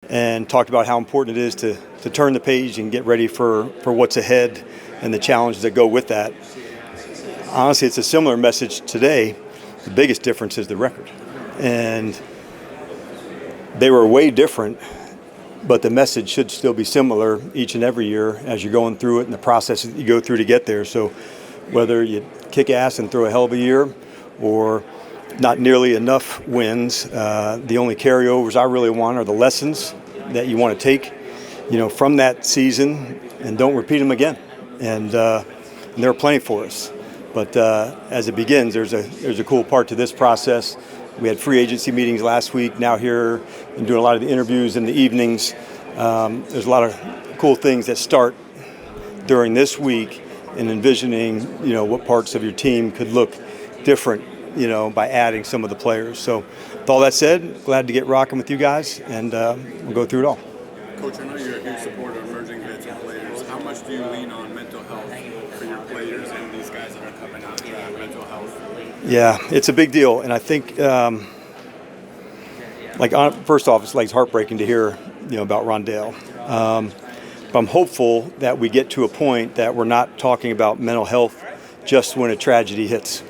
And talked about how important it is to turn the page and get ready for what's ahead and the challenges that go with that. Honestly, it's a similar message today. The biggest difference is the record. And they were way different, but the message should still be similar each and every year as you're going through it and the process that you go through to get there. So whether you kick ass and throw a hell of a year or not nearly enough wins, the only carryovers I really want are the lessons that you want to take, from that season and don't repeat them again. And there are plenty for us. But as it begins, there's a cool part to this process. We had free agency meetings last week. Now here and doing a lot of the interviews in the evenings. There's a lot of cool things that start during this week in envisioning, what parts of your team could look different, by adding some of the players. So with all that said, glad to get rocking with you guys, and we'll go through it all. Coach, I know you're a huge supporter of emerging vets and players. How much do you lean on mental health for your players and these guys that are coming out to mental health? Yeah, it's a big deal, and I think, first off, it's heartbreaking to hear, about Rondale. But I'm hopeful that we get to a point that we're not talking about mental health just when a tragedy hits,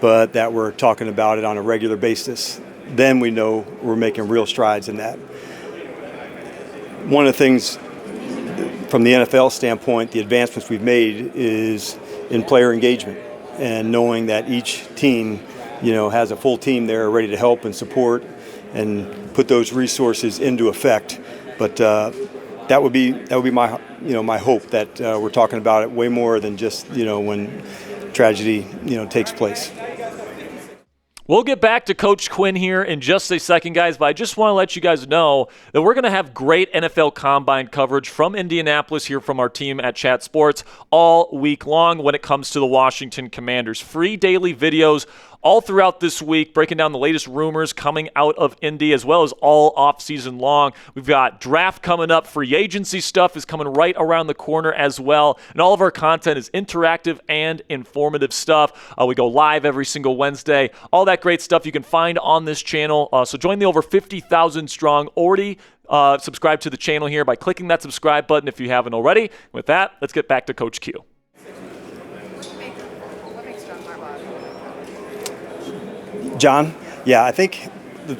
but that we're talking about it on a regular basis. Then we know we're making real strides in that. One of the things from the NFL standpoint, the advancements we've made is in player engagement and knowing that each team, has a full team there ready to help and support and put those resources into effect. But that would be my my hope that we're talking about it way more than just when tragedy takes place. We'll get back to Coach Quinn here in just a second, guys, but I just want to let you guys know that we're going to have great NFL Combine coverage from Indianapolis here from our team at Chat Sports all week long when it comes to the Washington Commanders. Free daily videos all throughout this week, breaking down the latest rumors coming out of Indy, as well as all off-season long. We've got draft coming up. Free agency stuff is coming right around the corner as well. And all of our content is interactive and informative stuff. We go live every single Wednesday. All that great stuff you can find on this channel. So join the over 50,000 strong already subscribe to the channel here by clicking that subscribe button if you haven't already. With that, let's get back to Coach Q. John, yeah, I think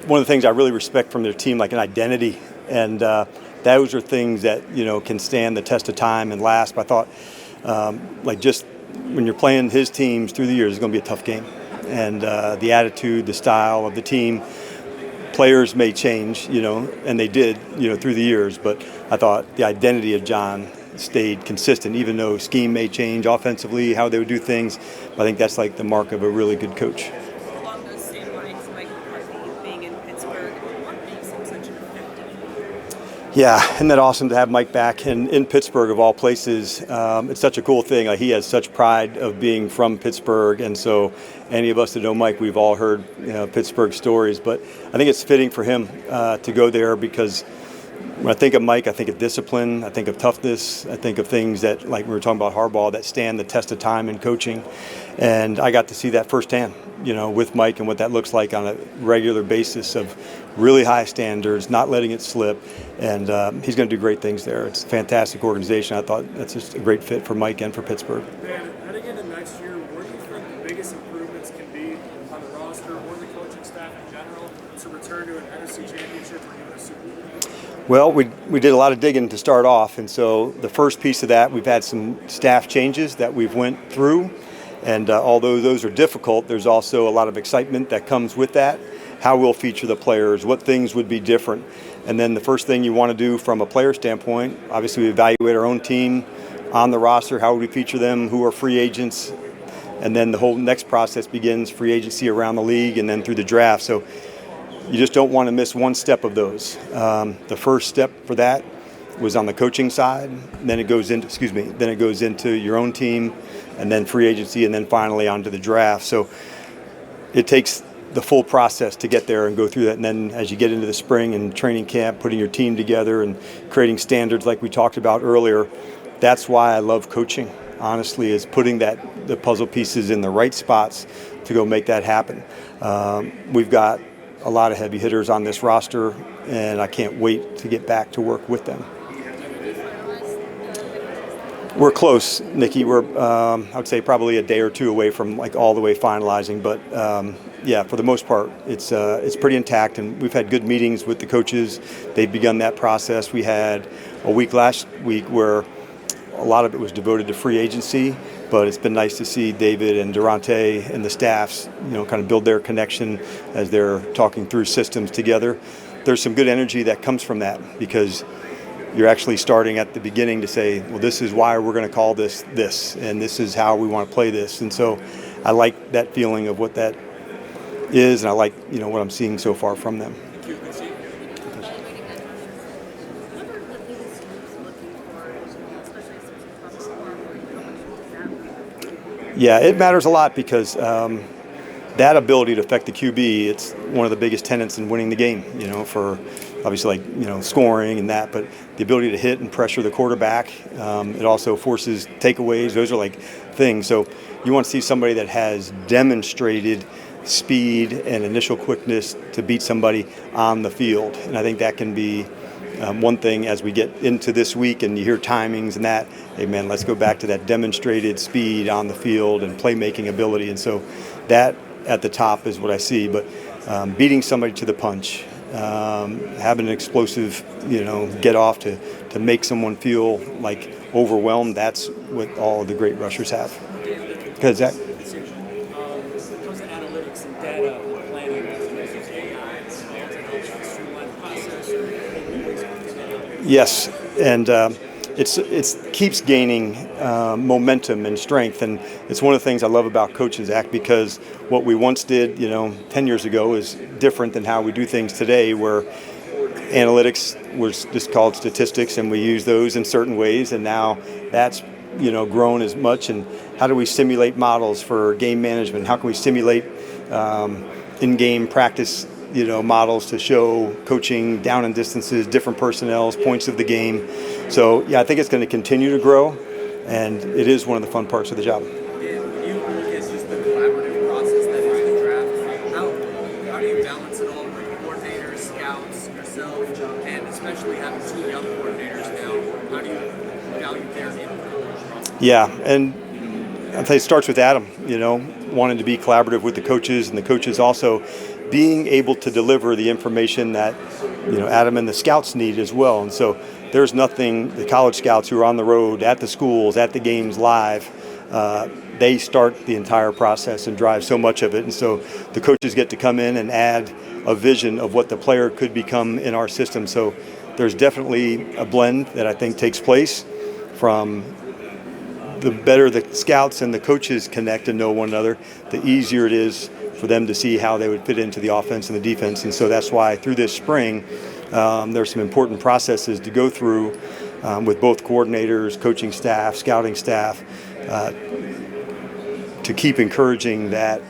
one of the things I really respect from their team, like an identity, and those are things that can stand the test of time and last. But I thought, just when you're playing his teams through the years, it's going to be a tough game, and the attitude, the style of the team, players may change, and they did, through the years. But I thought the identity of John stayed consistent, even though scheme may change offensively, how they would do things. But I think that's the mark of a really good coach. Yeah, isn't that awesome to have Mike back and in Pittsburgh of all places? It's such a cool thing. He has such pride of being from Pittsburgh, and so any of us that know Mike, we've all heard Pittsburgh stories. But I think it's fitting for him to go there because when I think of Mike, I think of discipline, I think of toughness, I think of things that, like we were talking about Harbaugh, that stand the test of time in coaching. And I got to see that firsthand, with Mike and what that looks like on a regular basis of really high standards, not letting it slip. And he's going to do great things there. It's a fantastic organization. I thought that's just a great fit for Mike and for Pittsburgh. Dan, heading into next year, where do you think the biggest improvements can be on the roster or the coaching staff in general to return to an NFC Championship or even a Super Bowl? Well, we did a lot of digging to start off, and so the first piece of that, we've had some staff changes that we've went through, and although those are difficult, there's also a lot of excitement that comes with that, how we'll feature the players, what things would be different. And then the first thing you want to do from a player standpoint, obviously we evaluate our own team on the roster, how would we feature them, who are free agents, and then the whole next process begins, free agency around the league and then through the draft. So you just don't want to miss one step of those. The first step for that was on the coaching side. Then it goes into your own team, and then free agency, and then finally onto the draft. So it takes the full process to get there and go through that. And then as you get into the spring and training camp, putting your team together and creating standards like we talked about earlier, that's why I love coaching, honestly, is putting the puzzle pieces in the right spots to go make that happen. We've got a lot of heavy hitters on this roster, and I can't wait to get back to work with them. We're close, Nikki. We're, I would say, probably a day or two away from like all the way finalizing. But yeah, for the most part, it's pretty intact, and we've had good meetings with the coaches. They've begun that process. We had a week last week where a lot of it was devoted to free agency, but it's been nice to see David and Durante and the staffs, kind of build their connection as they're talking through systems together. There's some good energy that comes from that because you're actually starting at the beginning to say, well, this is why we're going to call this, and this is how we want to play this. And so I like that feeling of what that is, and I like, what I'm seeing so far from them. Yeah, it matters a lot because that ability to affect the QB, it's one of the biggest tenets in winning the game, for obviously scoring and that, but the ability to hit and pressure the quarterback. It also forces takeaways. Those are like things. So you want to see somebody that has demonstrated speed and initial quickness to beat somebody on the field. And I think that can be one thing as we get into this week and you hear timings and that, hey man, let's go back to that demonstrated speed on the field and playmaking ability. And so that at the top is what I see. But beating somebody to the punch, having an explosive, get off to make someone feel like overwhelmed, that's what all of the great rushers have. Because that. Yes, and it keeps gaining momentum and strength, and it's one of the things I love about Coaches Act because what we once did, 10 years ago is different than how we do things today, where analytics was just called statistics, and we use those in certain ways, and now that's grown as much. And how do we simulate models for game management? How can we simulate in-game practice? Models to show coaching down and distances, different personnels, points of the game. So, yeah, I think it's going to continue to grow, and it is one of the fun parts of the job. You look at just the collaborative process that is the draft. How do you balance it all with coordinators, scouts, yourself, and especially having two young coordinators now? How do you value their input? Yeah, and I'd say it starts with Adam, wanting to be collaborative with the coaches, and the coaches also being able to deliver the information that Adam and the scouts need as well. And so there's nothing, the college scouts who are on the road, at the schools, at the games live, they start the entire process and drive so much of it. And so the coaches get to come in and add a vision of what the player could become in our system. So there's definitely a blend that I think takes place. From the better the scouts and the coaches connect and know one another, the easier it is for them to see how they would fit into the offense and the defense. And so that's why through this spring, there's some important processes to go through with both coordinators, coaching staff, scouting staff, to keep encouraging that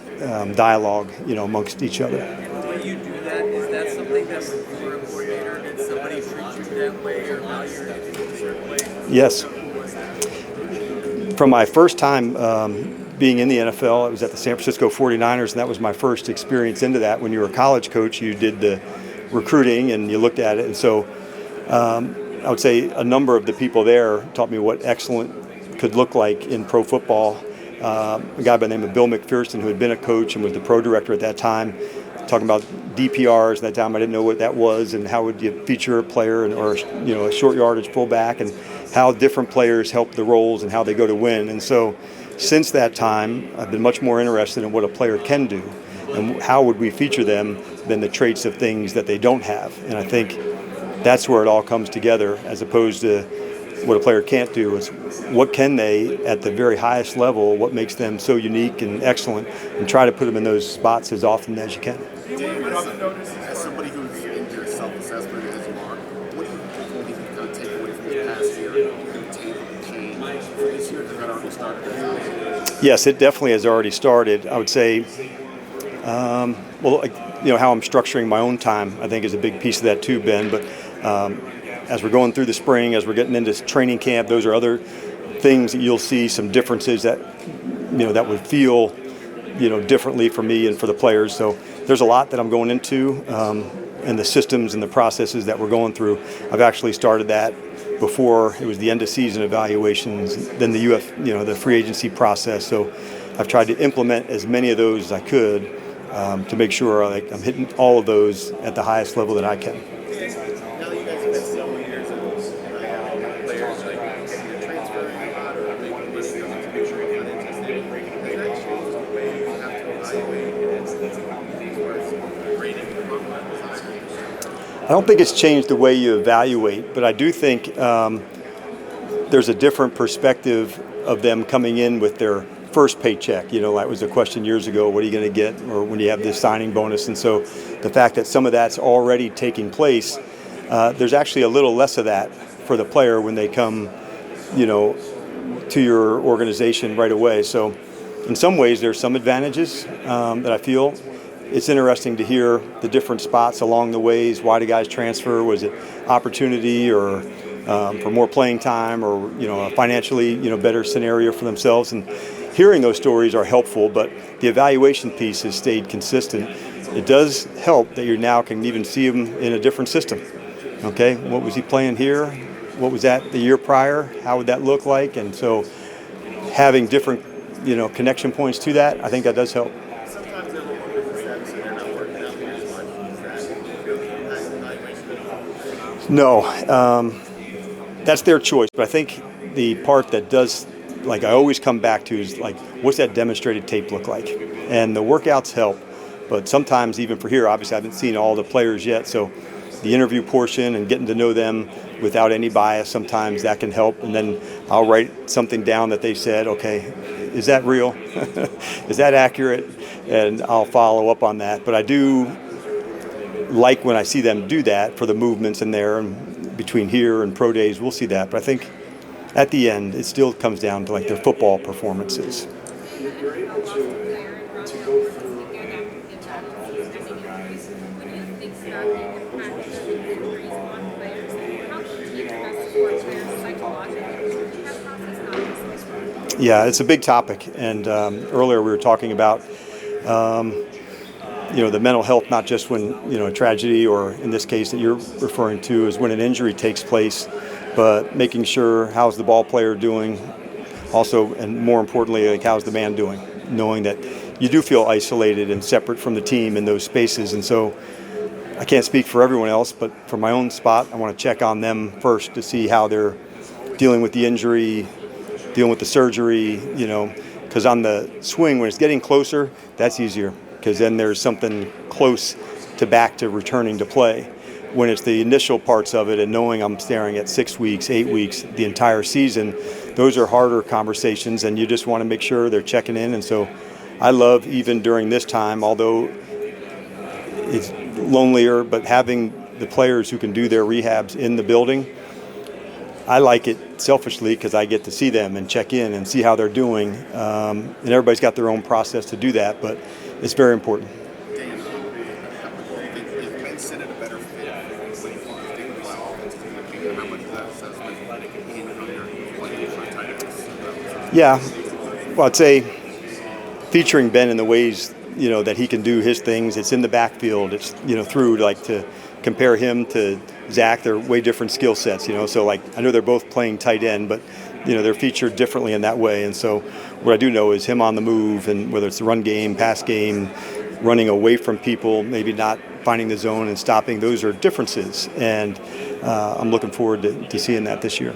dialogue, amongst each other. When you do that, is that something that when you were a coordinator, did somebody treat you that way or value your opinion a certain way? Yes. From my first time being in the NFL, I was at the San Francisco 49ers, and that was my first experience into that. When you were a college coach, you did the recruiting and you looked at it. And so I would say a number of the people there taught me what excellent could look like in pro football. A guy by the name of Bill McPherson, who had been a coach and was the pro director at that time, talking about DPRs. At that time, I didn't know what that was, and how would you feature a player or a short yardage fullback, and how different players help the roles and how they go to win. And so since that time, I've been much more interested in what a player can do and how would we feature them than the traits of things that they don't have. And I think that's where it all comes together, as opposed to what a player can't do. Is what can they at the very highest level, what makes them so unique and excellent, and try to put them in those spots as often as you can. As somebody who's in your self-assessment as you are, what do you think kind of take away from this past year and change for this year? Because that already started. Yes, it definitely has already started. I would say, how I'm structuring my own time, I think, is a big piece of that too, Ben. But as we're going through the spring, as we're getting into training camp, those are other things that you'll see some differences that, that would feel differently for me and for the players. So there's a lot that I'm going into, and the systems and the processes that we're going through. I've actually started that before it was the end of season evaluations, then the the free agency process. So I've tried to implement as many of those as I could to make sure I'm hitting all of those at the highest level that I can. Now that you guys have been several years of players like transferring a lot or making decisions to make sure you're not interested, has that changed the way you have to evaluate as far as grading the combine? I don't think it's changed the way you evaluate, but I do think there's a different perspective of them coming in with their first paycheck. That was a question years ago, what are you going to get, or when you have this signing bonus? And so the fact that some of that's already taking place, there's actually a little less of that for the player when they come, to your organization right away. So in some ways, there's some advantages that I feel. It's interesting to hear the different spots along the ways. Why do guys transfer? Was it opportunity or for more playing time, or a financially better scenario for themselves? And hearing those stories are helpful, but the evaluation piece has stayed consistent. It does help that you now can even see him in a different system. Okay, what was he playing here? What was that the year prior? How would that look like? And so having different connection points to that, I think that does help. Sometimes they're looking at the steps and they're not working out as much. Is that evaluation? No, that's their choice. But I think the part that does, I always come back to is what's that demonstrated tape look like? And the workouts help, but sometimes even for here, obviously I haven't seen all the players yet, so the interview portion and getting to know them without any bias, sometimes that can help. And then I'll write something down that they said, okay, is that real? Is that accurate? And I'll follow up on that. But I do like when I see them do that for the movements in there, and between here and pro days, we'll see that. But I think at the end, it still comes down to their football performances. You're able to go through Yeah, it's a big topic. And earlier we were talking about the mental health, not just when a tragedy, or in this case that you're referring to is when an injury takes place, but making sure how's the ball player doing, also, and more importantly, how's the man doing, knowing that you do feel isolated and separate from the team in those spaces. And so I can't speak for everyone else, but for my own spot, I want to check on them first to see how they're dealing with the injury, dealing with the surgery, because on the swing, when it's getting closer, that's easier, because then there's something close to back to returning to play. When it's the initial parts of it and knowing I'm staring at 6 weeks, 8 weeks, the entire season, those are harder conversations, and you just want to make sure they're checking in. And so I love, even during this time, although it's lonelier, but having the players who can do their rehabs in the building, I like it selfishly because I get to see them and check in and see how they're doing. And everybody's got their own process to do that, but it's very important. Dan, is Ben Sinnott a better fit when he's thinking about offensive team? How much of that assessment in under playing for tight ends? Yeah, well, I'd say featuring Ben in the ways that he can do his things. It's in the backfield. It's through to compare him to Zach. They're way different skill sets. So I know they're both playing tight end, but they're featured differently in that way. And so what I do know is him on the move, and whether it's the run game, pass game, running away from people, maybe not finding the zone and stopping, those are differences. And I'm looking forward to seeing that this year.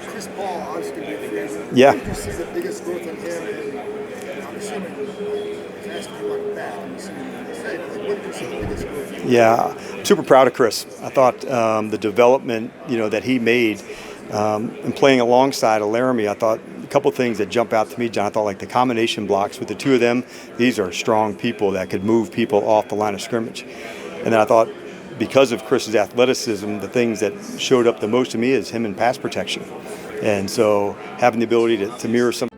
Chris Paul, obviously, going to be a free agent. Yeah. What do you see the biggest growth in him? And I'm assuming he's asking you about that. What do you see the biggest growth in him? Yeah, I'm super proud of Chris. I thought the development, that he made and playing alongside of Laramie, I thought a couple things that jump out to me, John. I thought the combination blocks with the two of them, these are strong people that could move people off the line of scrimmage. And then I thought, because of Chris's athleticism, the things that showed up the most to me is him in pass protection. And so having the ability to mirror some